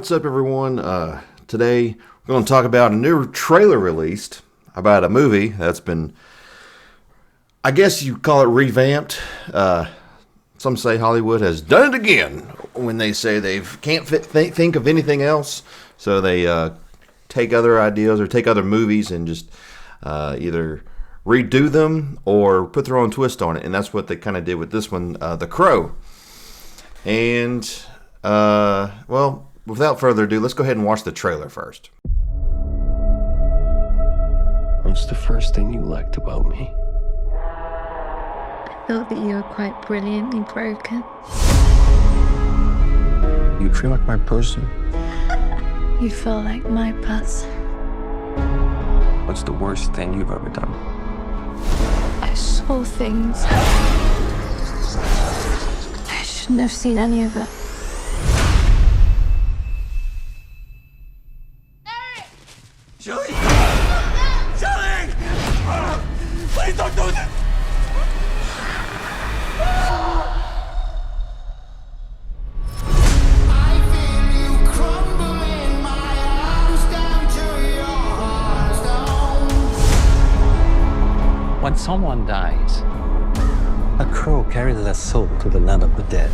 what's up, everyone? Today we're going to talk about a new trailer released about a movie that's been, I guess you call it revamped. Some say Hollywood has done it again when they say they can't think of anything else. So they take other ideas or take other movies and just either redo them or put their own twist on it. And that's what they kind of did with this one, The Crow. And, well, without further ado, let's go ahead and watch the trailer first. What's the first thing you liked about me? I thought that you were quite brilliantly broken. You feel like my person. You feel like my person. What's the worst thing you've ever done? I saw things. I shouldn't have seen any of it. Shelly! Shelly! Please don't do this! When someone dies, a crow carries their soul to the land of the dead.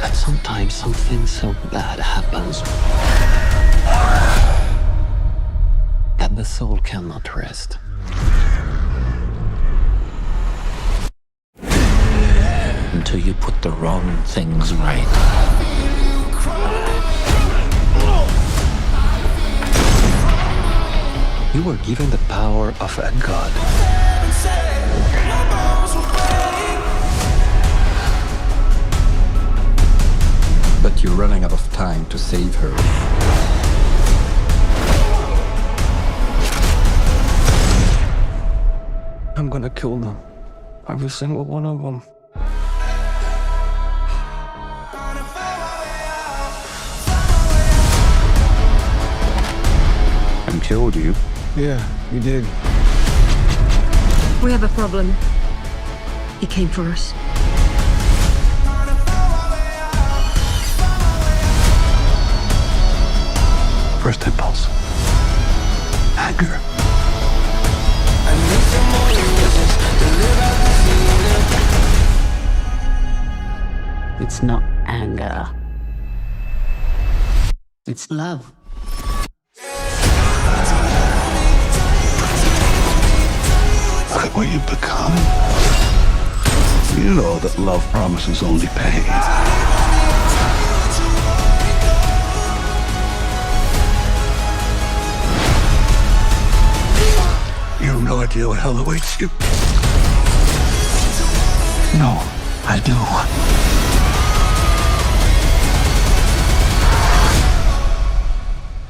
and sometimes something so bad happens that the soul cannot rest. Until you put the wrong things right. You were given the power of a god. But you're running out of time to save her. I'm gonna kill them. Every single one of them. And killed you? Yeah, you did. We have a problem. He came for us. First impulse. Anger. It's not anger. It's love. Look at what you've become. You know that love promises only pain. You have no idea what hell awaits you. No, I do.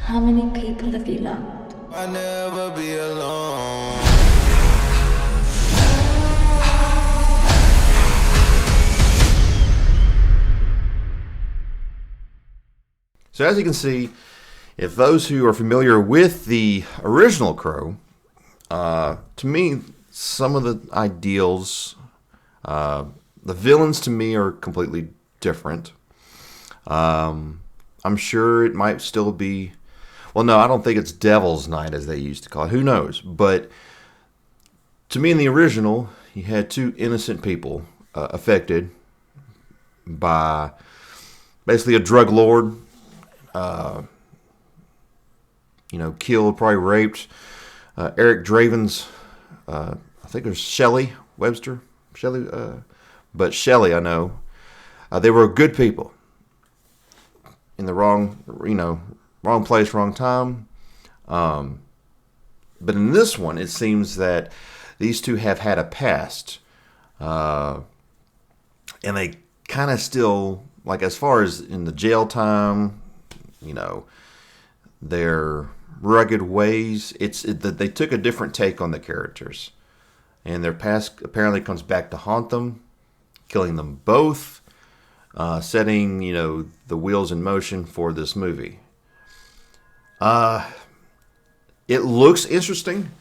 How many people have you loved? I'll never be alone. So as you can see, if those who are familiar with the original Crow, to me, some of the ideals, the villains to me are completely different. I'm sure it might still be, well, no, I don't think it's Devil's Night as they used to call it. Who knows? But to me in the original, you had two innocent people affected by basically a drug lord. Killed, probably raped Eric Draven's, I think it was Shelley Webster. But Shelley, I know. They were good people. In the wrong place, wrong time. But in this one, it seems that these two have had a past. And they kind of still, like as far as in the jail time, their rugged ways, it's that they took a different take on the characters, and their past apparently comes back to haunt them, killing them both, setting the wheels in motion for this movie. It looks interesting.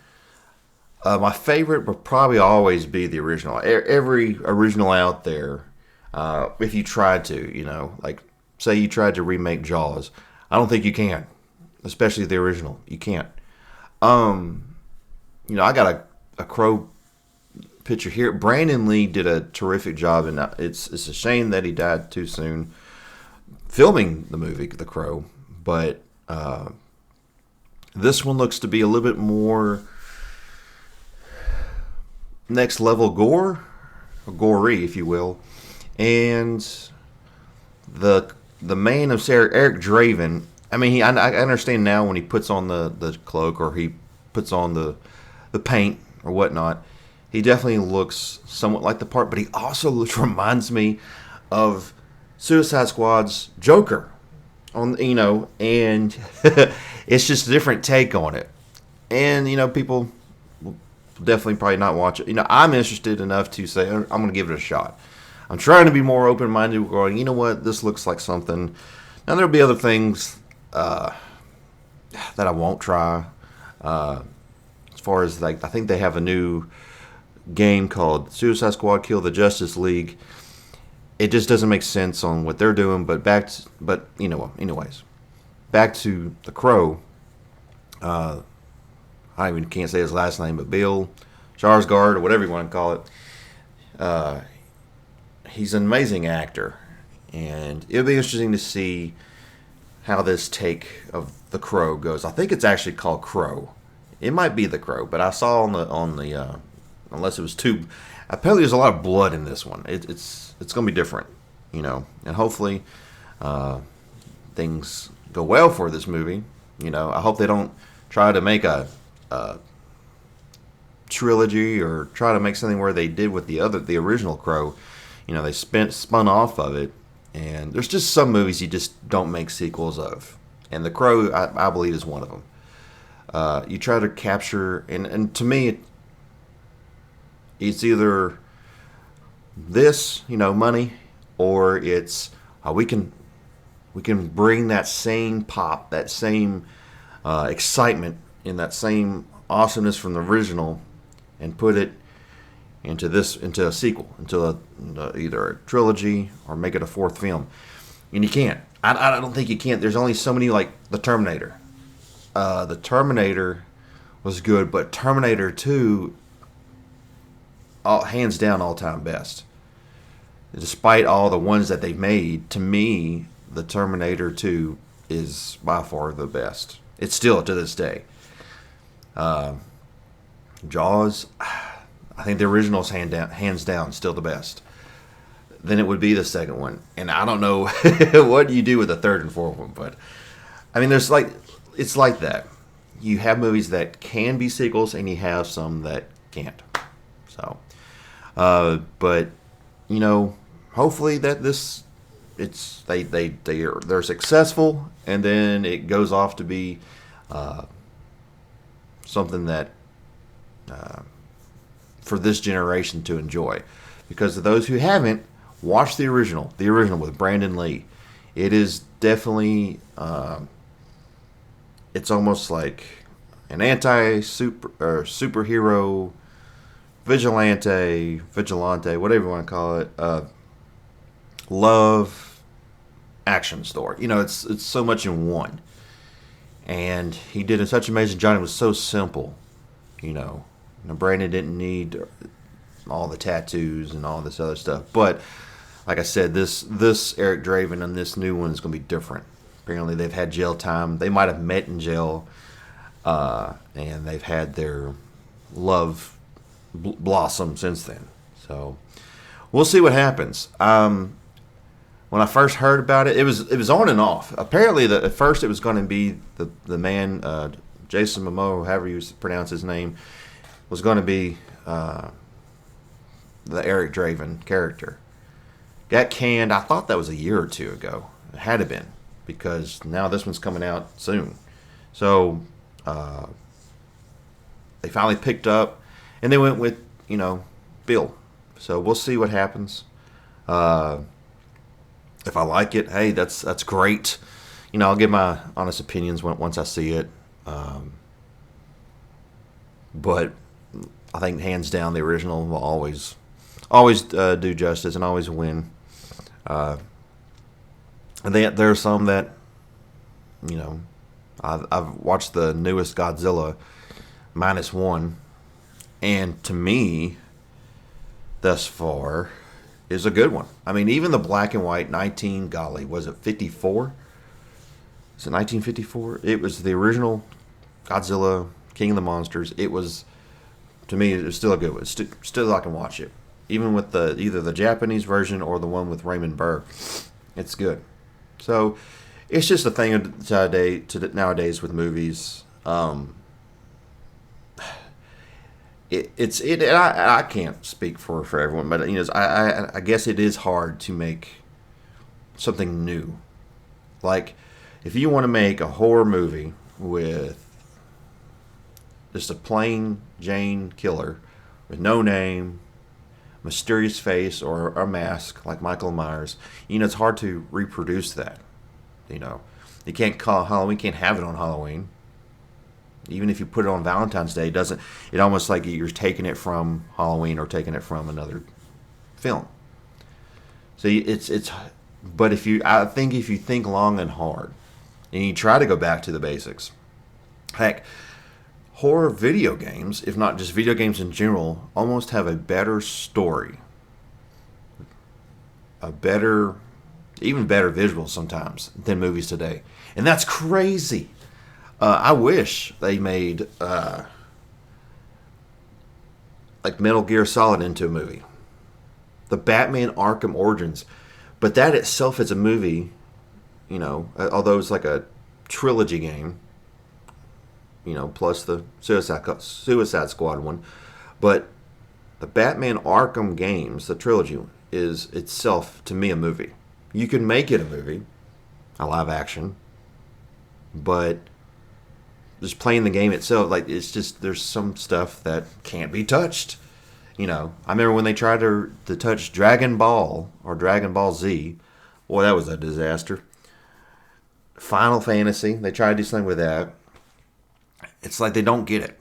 My favorite would probably always be the original. Every original out there, if you tried to, like say you tried to remake Jaws. I don't think you can, especially the original. You can't. I got a Crow picture here. Brandon Lee did a terrific job, and it's a shame that he died too soon filming the movie The Crow. But this one looks to be a little bit more next level gore, or gory, if you will. And the man of Eric Draven. I mean, I understand now when he puts on the cloak, or he puts on the paint or whatnot. He definitely looks somewhat like the part, but he also reminds me of Suicide Squad's Joker, and it's just a different take on it. And people will definitely probably not watch it. I'm interested enough to say I'm going to give it a shot. I'm trying to be more open-minded, going, you know what, this looks like something. Now there'll be other things that I won't try. As far as I think they have a new game called Suicide Squad Kill the Justice League. It just doesn't make sense on what they're doing. But anyways, back to The Crow. I even can't say his last name, but Bill Skarsgård, or whatever you want to call it. He's an amazing actor, and it'll be interesting to see how this take of The Crow goes. I think it's actually called Crow. It might be The Crow, but I saw on the unless it was too. Apparently, there's a lot of blood in this one. It's going to be different, and hopefully things go well for this movie. I hope they don't try to make a trilogy or try to make something where they did with the original Crow. They spun off of it, and there's just some movies you just don't make sequels of, and The Crow, I believe, is one of them. You try to capture, and to me, it's either this, money, or it's we can bring that same pop, that same excitement, and that same awesomeness from the original, and put it into a sequel, into either a trilogy or make it a fourth film. And you can't. I don't think you can't. There's only so many, like the Terminator. The Terminator was good, but Terminator 2, hands down, all-time best. Despite all the ones that they've made, to me, the Terminator 2 is by far the best. It's still, to this day. Jaws, I think the original's hands down still the best. Then it would be the second one. And I don't know what you do with the third and fourth one, but I mean, it's like that. You have movies that can be sequels, and you have some that can't. So, but hopefully that they're successful, and then it goes off to be something that for this generation to enjoy. Because of those who haven't, watch the original with Brandon Lee. It is definitely it's almost like an superhero vigilante, whatever you want to call it, love action story. It's so much in one. And he did such an amazing job. It was so simple. Brandon didn't need all the tattoos and all this other stuff. But like I said, this Eric Draven and this new one is going to be different. Apparently, they've had jail time. They might have met in jail, and they've had their love blossom since then. So we'll see what happens. When I first heard about it, it was on and off. Apparently, at first it was going to be the man Jason Momoa, however you pronounce his name, was going to be the Eric Draven character. Got canned. I thought that was a year or two ago. It had to been, because now this one's coming out soon. So they finally picked up, and they went with Bill. So we'll see what happens. If I like it, hey, that's great. I'll give my honest opinions once I see it. But I think hands down the original will always do justice and always win. And there are some that, you know, I've watched the newest Godzilla -1, and to me, thus far, is a good one. I mean, even the black and white 19, golly, was it 54? Is it 1954? It was the original Godzilla, King of the Monsters. It was, to me, it was still a good one. Still, I can watch it, even with either the Japanese version or the one with Raymond Burr. It's good. So, it's just a thing nowadays with movies. I can't speak for everyone, but I guess it is hard to make something new. Like, if you want to make a horror movie with just a plain Jane killer with no name, mysterious face, or a mask like Michael Myers, it's hard to reproduce that. You can't call Halloween, can't have it on Halloween. Even if you put it on Valentine's Day, it almost like you're taking it from Halloween or taking it from another film. So but I think if you think long and hard, and you try to go back to the basics, heck, horror video games, if not just video games in general, almost have a better story, even better visuals sometimes than movies today, and that's crazy. I wish they made like Metal Gear Solid into a movie. The Batman Arkham Origins. But that itself is a movie, although it's like a trilogy game, plus the Suicide Squad one. But the Batman Arkham games, the trilogy, is itself, to me, a movie. You can make it a movie, a live action, but just playing the game itself, like, it's just, there's some stuff that can't be touched. I remember when they tried to touch Dragon Ball or Dragon Ball Z. Boy, that was a disaster. Final Fantasy, they tried to do something with that. It's like they don't get it.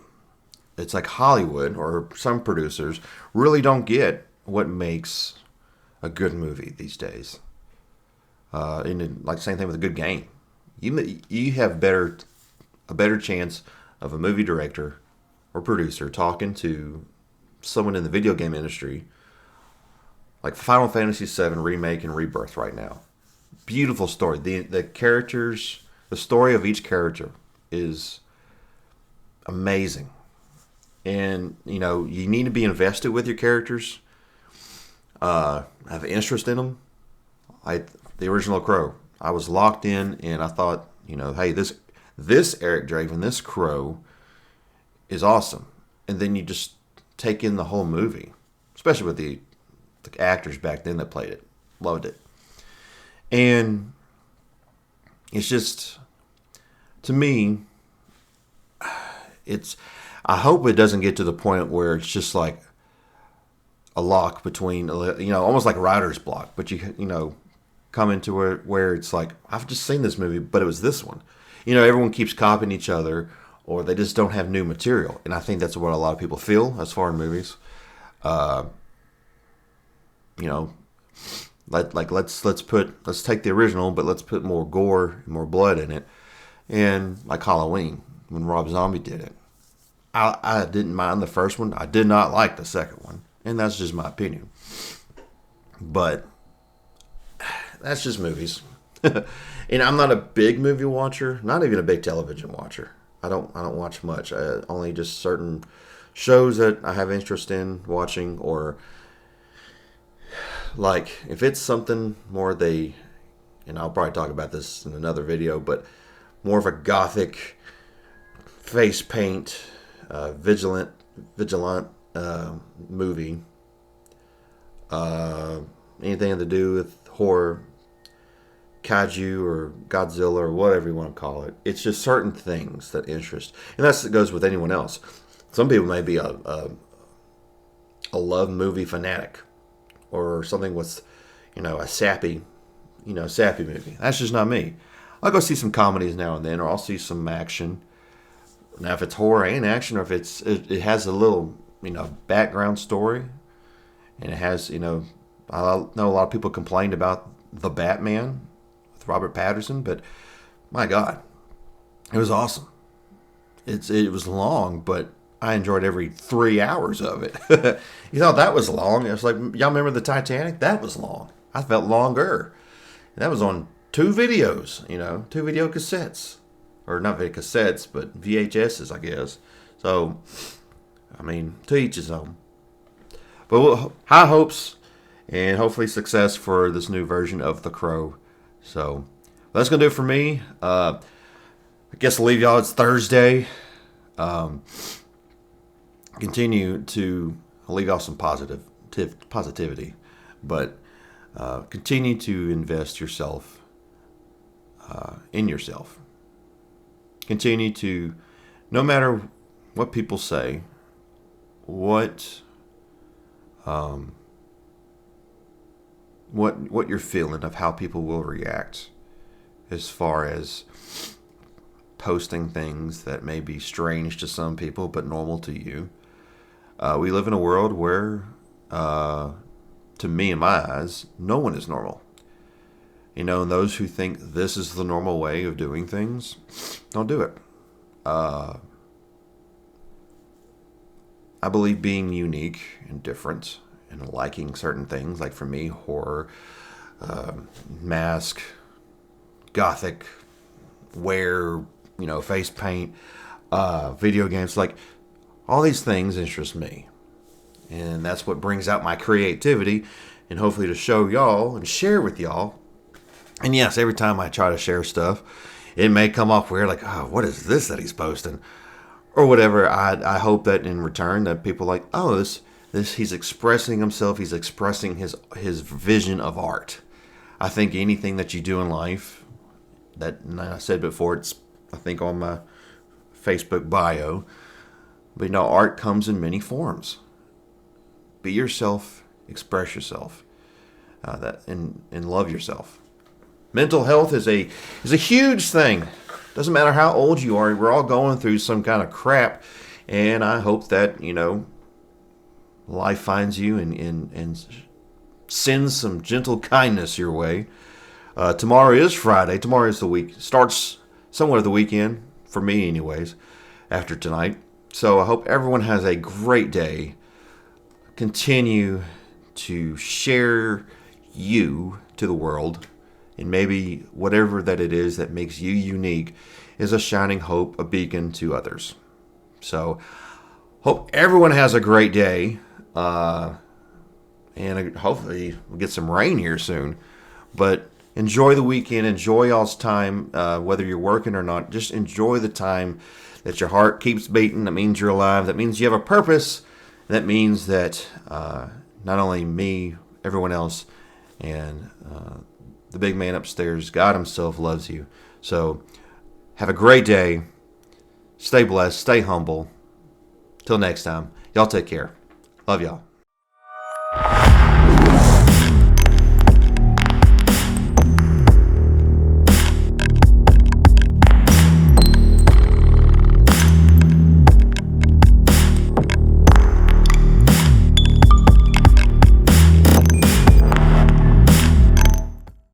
It's like Hollywood or some producers really don't get what makes a good movie these days. And like same thing with a good game. You have a better chance of a movie director or producer talking to someone in the video game industry, like Final Fantasy VII Remake and Rebirth right now. Beautiful story. The characters, the story of each character is amazing. And, you need to be invested with your characters, have interest in them. The original Crow, I was locked in, and I thought, hey, this Eric Draven, this Crow, is awesome. And then you just take in the whole movie, especially with the actors back then that played it. Loved it. And it's just, to me, I hope it doesn't get to the point where it's just like a lock between, almost like a writer's block, but you come into where it's like, I've just seen this movie, but it was this one. Everyone keeps copying each other, or they just don't have new material. And I think that's what a lot of people feel as far as movies. Let's take the original, but let's put more gore, more blood in it. And like Halloween, when Rob Zombie did it, I didn't mind the first one. I did not like the second one, and that's just my opinion. But that's just movies. And I'm not a big movie watcher, not even a big television watcher. I don't watch much. Only just certain shows that I have interest in watching, or like if it's something more and I'll probably talk about this in another video, but more of a gothic face paint, vigilant movie. Anything to do with horror, kaiju or Godzilla or whatever you want to call it. It's just certain things that interest, and that goes with anyone else. Some people may be a love movie fanatic, or something with, a sappy movie. That's just not me. I'll go see some comedies now and then, or I'll see some action. Now, if it's horror and action, or if it has a little, background story, and it has, I know a lot of people complained about the Batman with Robert Patterson, but my God, it was awesome. It was long, but I enjoyed every 3 hours of it. You thought that was long. It was like, y'all remember the Titanic? That was long. I felt longer. And that was on 2 videos, 2 video cassettes. Or not video cassettes, but VHSs, I guess. So, I mean, to each his own. But high hopes and hopefully success for this new version of The Crow. So, that's going to do it for me. I guess I'll leave y'all. It's Thursday. Continue to leave y'all some positivity. But continue to invest yourself in yourself. Continue to, no matter what people say, what you're feeling, of how people will react, as far as posting things that may be strange to some people but normal to you. We live in a world where, to me, in my eyes, no one is normal. And those who think this is the normal way of doing things, don't do it. I believe being unique and different and liking certain things, like for me, horror, mask, gothic, wear, face paint, video games, like all these things interest me. And that's what brings out my creativity, and hopefully to show y'all and share with y'all. And yes, every time I try to share stuff, it may come off weird, like, oh, what is this that he's posting? Or whatever. I hope that in return that people are like, oh, this he's expressing himself, he's expressing his vision of art. I think anything that you do in life, that, and I said before, it's, I think, on my Facebook bio, but art comes in many forms. Be yourself, express yourself, and love yourself. Mental health is a huge thing. Doesn't matter how old you are. We're all going through some kind of crap, and I hope that life finds you and sends some gentle kindness your way. Tomorrow is Friday. Tomorrow is the week. Starts somewhere the weekend for me, anyways. After tonight, so I hope everyone has a great day. Continue to share you to the world. And maybe whatever that it is that makes you unique is a shining hope, a beacon to others. So, hope everyone has a great day. And hopefully we'll get some rain here soon. But enjoy the weekend. Enjoy y'all's time, whether you're working or not. Just enjoy the time that your heart keeps beating. That means you're alive. That means you have a purpose. That means that not only me, everyone else, and the big man upstairs, God himself, loves you. So have a great day. Stay blessed. Stay humble. Till next time. Y'all take care. Love y'all.